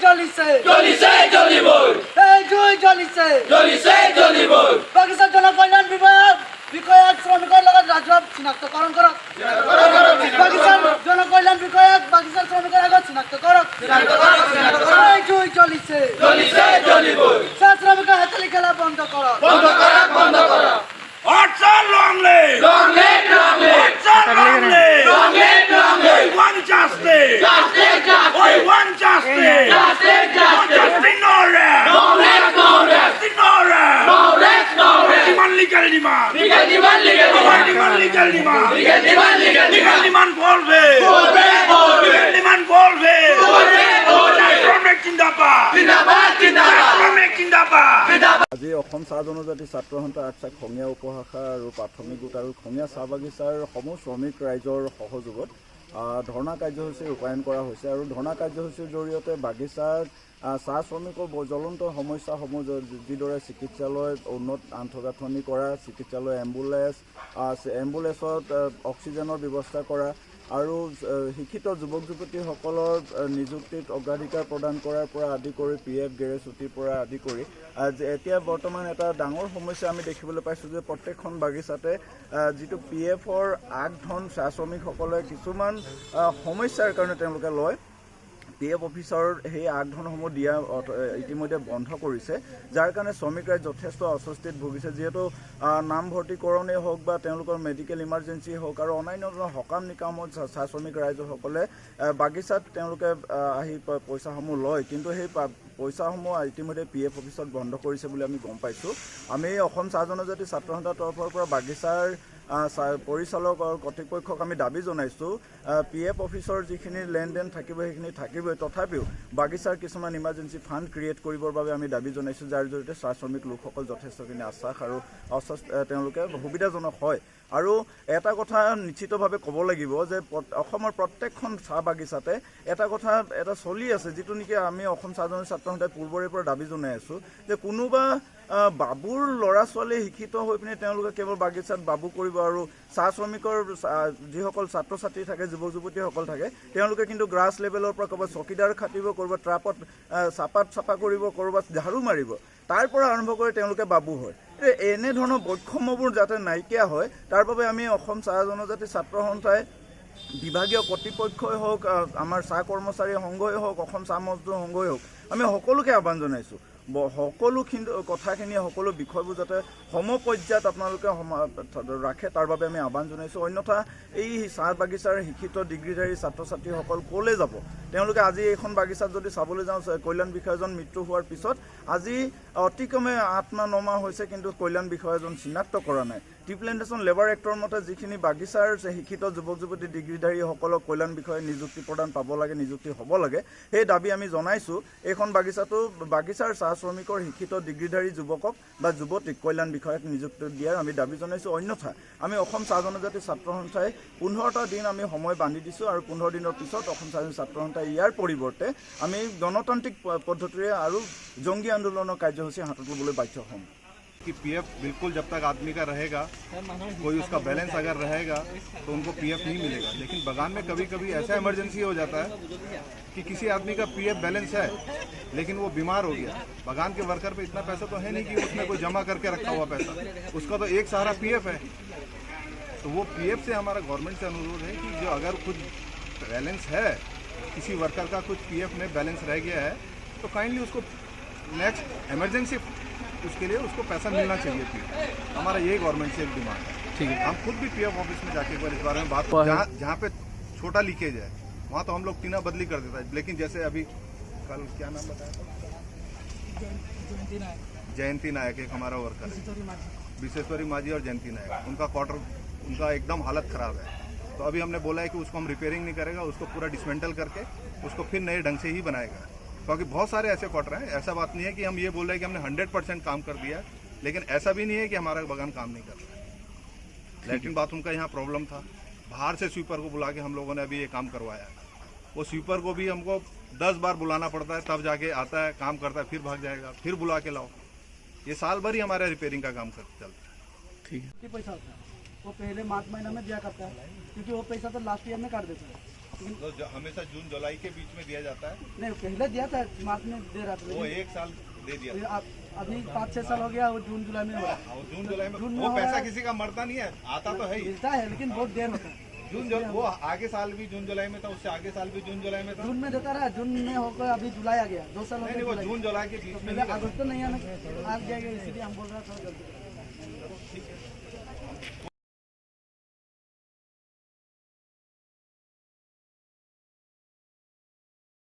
জ্বলিছে বাগিচাৰ জনকল্যাণ বিষয়াক শ্ৰমিকৰ লগত ৰাজহুৱা চিনাক্তকৰণ কৰক। বাগিচাৰ জনকল্যাণ বিষয়াক বাগিচাৰ শ্ৰমিকৰ আগত চিনাক্ত কৰক। জুই জ্বলিছে চাহ শ্ৰমিকৰ হেতালি খেলা বন্ধ কৰক। আজি অসম চাহ জনজাতি ছাত্ৰ সন্থা আগচাক খঙীয়া উপশাখা আৰু প্ৰাথমিক গোট আৰু খঙীয়া চাহ বাগিচাৰ সমূহ শ্ৰমিক ৰাইজৰ সহযোগত ধৰ্ণা কাৰ্যসূচী ৰূপায়ণ কৰা হৈছে আৰু ধৰ্ণা কাৰ্যসূচীৰ জৰিয়তে বাগিচাৰ চাহ শ্ৰমিকৰ জ্বলন্ত সমস্যাসমূহ যিদৰে চিকিৎসালয় উন্নত আন্তঃগাঁথনি কৰা, চিকিৎসালয় এম্বুলেন্সত অক্সিজেনৰ ব্যৱস্থা কৰা আৰু শিক্ষিত যুৱক যুৱতীসকলৰ নিযুক্তিত অগ্ৰাধিকাৰ প্ৰদান কৰাৰ পৰা আদি কৰি PF গেৰেজ ছুটিৰ পৰা আদি কৰি এতিয়া বৰ্তমান এটা ডাঙৰ সমস্যা আমি দেখিবলৈ পাইছোঁ যে প্ৰত্যেকখন বাগিচাতে যিটো PFৰ আগধন চাহ শ্ৰমিকসকলে কিছুমান সমস্যাৰ কাৰণে তেওঁলোকে লয়। PF অফিচৰ সেই আগধনসমূহ দিয়া ইতিমধ্যে বন্ধ কৰিছে, যাৰ কাৰণে শ্ৰমিক ৰাইজ যথেষ্ট অস্বস্তিত ভুগিছে। যিহেতু নামভৰ্তিকৰণেই হওক বা তেওঁলোকৰ মেডিকেল ইমাৰ্জেঞ্চি হওক আৰু অন্যান্য সকাম নিকামত চাহ শ্ৰমিক ৰাইজসকলে বাগিচাত তেওঁলোকে আহি পইচাসমূহ লয়, কিন্তু সেই পইচাসমূহ ইতিমধ্যে PF অফিচত বন্ধ কৰিছে বুলি আমি গম পাইছোঁ। আমি অসম চাহ জনজাতি ছাত্ৰ সন্থাৰ তৰফৰ পৰা বাগিচাৰ পৰিচালক আৰু কৰ্তৃপক্ষক আমি দাবী জনাইছোঁ PF অফিচৰ যিখিনি লেনদেন থাকিব সেইখিনি থাকিবই, তথাপিও বাগিচাৰ কিছুমান ইমাৰ্জেঞ্চি ফাণ্ড ক্ৰিয়েট কৰিবৰ বাবে আমি দাবী জনাইছোঁ, যাৰ জৰিয়তে চাহ শ্ৰমিক লোকসকল যথেষ্টখিনি আশ্বাস আৰু তেওঁলোকে সুবিধাজনক হয়। আৰু এটা কথা নিশ্চিতভাৱে ক'ব লাগিব যে অসমৰ প্ৰত্যেকখন চাহ বাগিচাতে এটা কথা চলি আছে, যিটো নেকি আমি অসম চাহ জনজাতি ছাত্ৰ সন্থাই পূৰ্বৰে পৰা দাবী জনাই আছোঁ যে কোনোবা বাবুৰ ল'ৰা ছোৱালী শিক্ষিত হৈ পিনে তেওঁলোকে কেৱল বাগিচাত বাবু কৰিব আৰু চাহ শ্ৰমিকৰ যিসকল ছাত্ৰ ছাত্ৰী থাকে, যুৱক যুৱতীসকল থাকে, তেওঁলোকে কিন্তু গ্ৰাছ লেভেলৰ পৰা ক'ৰবাত চকীদাৰ খাটিব, ক'ৰবাত ট্ৰাপত চাপাত চাফা কৰিব, ক'ৰবাত ঝাৰু মাৰিব, তাৰ পৰা আৰম্ভ কৰি তেওঁলোকে বাবু হয়। এনেধৰণৰ বৈষম্যবোৰ যাতে নাইকিয়া হয় তাৰ বাবে আমি অসম চাহ জনজাতি ছাত্ৰ সন্থাই বিভাগীয় কৰ্তৃপক্ষই হওক, আমাৰ চাহ কৰ্মচাৰী সংঘই হওক, অসম চাহ মজদুৰ সংঘই হওক, আমি সকলোকে আহ্বান জনাইছোঁ সকলোখিনি কথাখিনি সকলো বিষয়বোৰ যাতে সমপৰ্যায়ত আপোনালোকে ৰাখে তাৰ বাবে আমি আহ্বান জনাইছোঁ। অন্যথা এই চাহ বাগিচাৰ শিক্ষিত ডিগ্ৰীধাৰী ছাত্ৰ ছাত্ৰীসকল ক'লৈ যাব? তেওঁলোকে আজি এইখন বাগিচাত যদি চাবলৈ যাওঁ, কল্যাণ বিষয়াজন মৃত্যু হোৱাৰ পিছত আজি অতিকমে 8 মাহ 9 মাহ হৈছে, কিন্তু কল্যাণ বিষয়াজন চিনাক্ত কৰা নাই। টি প্লেণ্টেশ্যন লেবাৰ এক্টৰ মতে যিখিনি বাগিচাৰ শিক্ষিত যুৱক যুৱতী ডিগ্ৰীধাৰীসকলক কল্যাণ বিষয়ে নিযুক্তি প্ৰদান পাব লাগে, নিযুক্তি হ'ব লাগে, সেই দাবী আমি জনাইছোঁ। এইখন বাগিচাৰ চাহ শ্ৰমিকৰ শিক্ষিত ডিগ্ৰীধাৰী যুৱকক বা যুৱতীক কল্যাণ বিষয়াক নিযুক্তি দিয়াৰ আমি দাবী জনাইছোঁ। অন্যথা আমি অসম চাহ জনজাতি ছাত্ৰ সন্থাই 15টা দিন আমি সময় বান্ধি দিছোঁ আৰু 15 দিনৰ পিছত অসম চাহ জনজাতি ছাত্ৰ সন্থাই ইয়াৰ পৰিৱৰ্তে আমি গণতান্ত্ৰিক পদ্ধতিৰে আৰু জংগী আন্দোলনৰ কাৰ্যসূচী হাতত ল'বলৈ বাধ্য হ'ম। कि PF बिल्कुल जब तक आदमी का रहेगा, कोई उसका बैलेंस अगर रहेगा तो उनको PF नहीं मिलेगा। लेकिन बगान में कभी कभी ऐसा इमरजेंसी हो जाता है कि किसी आदमी का PF बैलेंस है लेकिन वो बीमार हो गया। बगान के वर्कर पे इतना पैसा तो है नहीं कि उसने कोई जमा करके रखा हुआ पैसा, उसका तो एक सहारा PF है। तो वो PF से हमारा गवर्नमेंट से अनुरोध है कि जो अगर कुछ बैलेंस है, किसी वर्कर का कुछ PF में बैलेंस रह गया है, तो काइंडली उसको नेक्स्ट इमरजेंसी उसके लिए उसको पैसा मिलना चाहिए। हमारा ये गवर्नमेंट से एक डिमांड है। ठीक है, हम खुद भी PF ऑफिस में जाके एक बार इस बारे में बात, जहाँ पे छोटा लीकेज है वहाँ तो हम लोग टीना बदली कर देता है। लेकिन जैसे अभी कल क्या नाम बताया था, जयंती नायक एक हमारा वर्कर है, विशेश्वरी माझी और जयंती नायक, उनका क्वार्टर उनका एकदम हालत ख़राब है। तो अभी हमने बोला है कि उसको हम रिपेयरिंग नहीं करेगा, उसको पूरा डिसमेंटल करके उसको फिर नए ढंग से ही बनाएगा। क्योंकि बहुत सारे ऐसे क्वार्टर हैं, ऐसा बात नहीं है कि हम ये बोल रहे हैं कि हमने 100% काम कर दिया, लेकिन ऐसा भी नहीं है कि हमारा बगान काम नहीं कर रहा है। लैट्रिन बाथरूम का यहाँ प्रॉब्लम था, बाहर से स्वीपर को बुला के हम लोगों ने अभी ये काम करवाया। वो स्वीपर को भी हमको 10 बार बुलाना पड़ता है, तब जाके आता है, काम करता है, फिर भाग जाएगा, फिर बुला के लाओ। ये साल भर ही हमारा रिपेयरिंग का काम चलता है। ठीक है, पैसा होता है वो पहले मार्च महीना में दिया करता है, क्योंकि वो पैसा तो लास्ट ईयर में काट देता है। तो हमेशा जून जुलाई के बीच में दिया जाता है, नहीं पहले दिया था, मार्च में दे रहा था, वो 1 साल दे दिया लेकिन अभी 5-6 साल हो गया, वो जून जुलाई में हो रहा है। और जून जुलाई में जून में वो हो पैसा रहा है। किसी का मरता नहीं है, आता तो है ही। मिलता है लेकिन बहुत देर होता है। वो आगे साल भी जून जुलाई में था, उससे आगे साल भी जून जुलाई में था। जून में देता रहा, जून में होकर अभी जुलाई आ गया, 2 साल हो नहीं गया वो जुलाई। जून जुलाई के बीच में पहले अगस्त तो नहीं आना आ जाएगा, इसीलिए हम बोल रहे हैं थोड़ा जल्दी करें।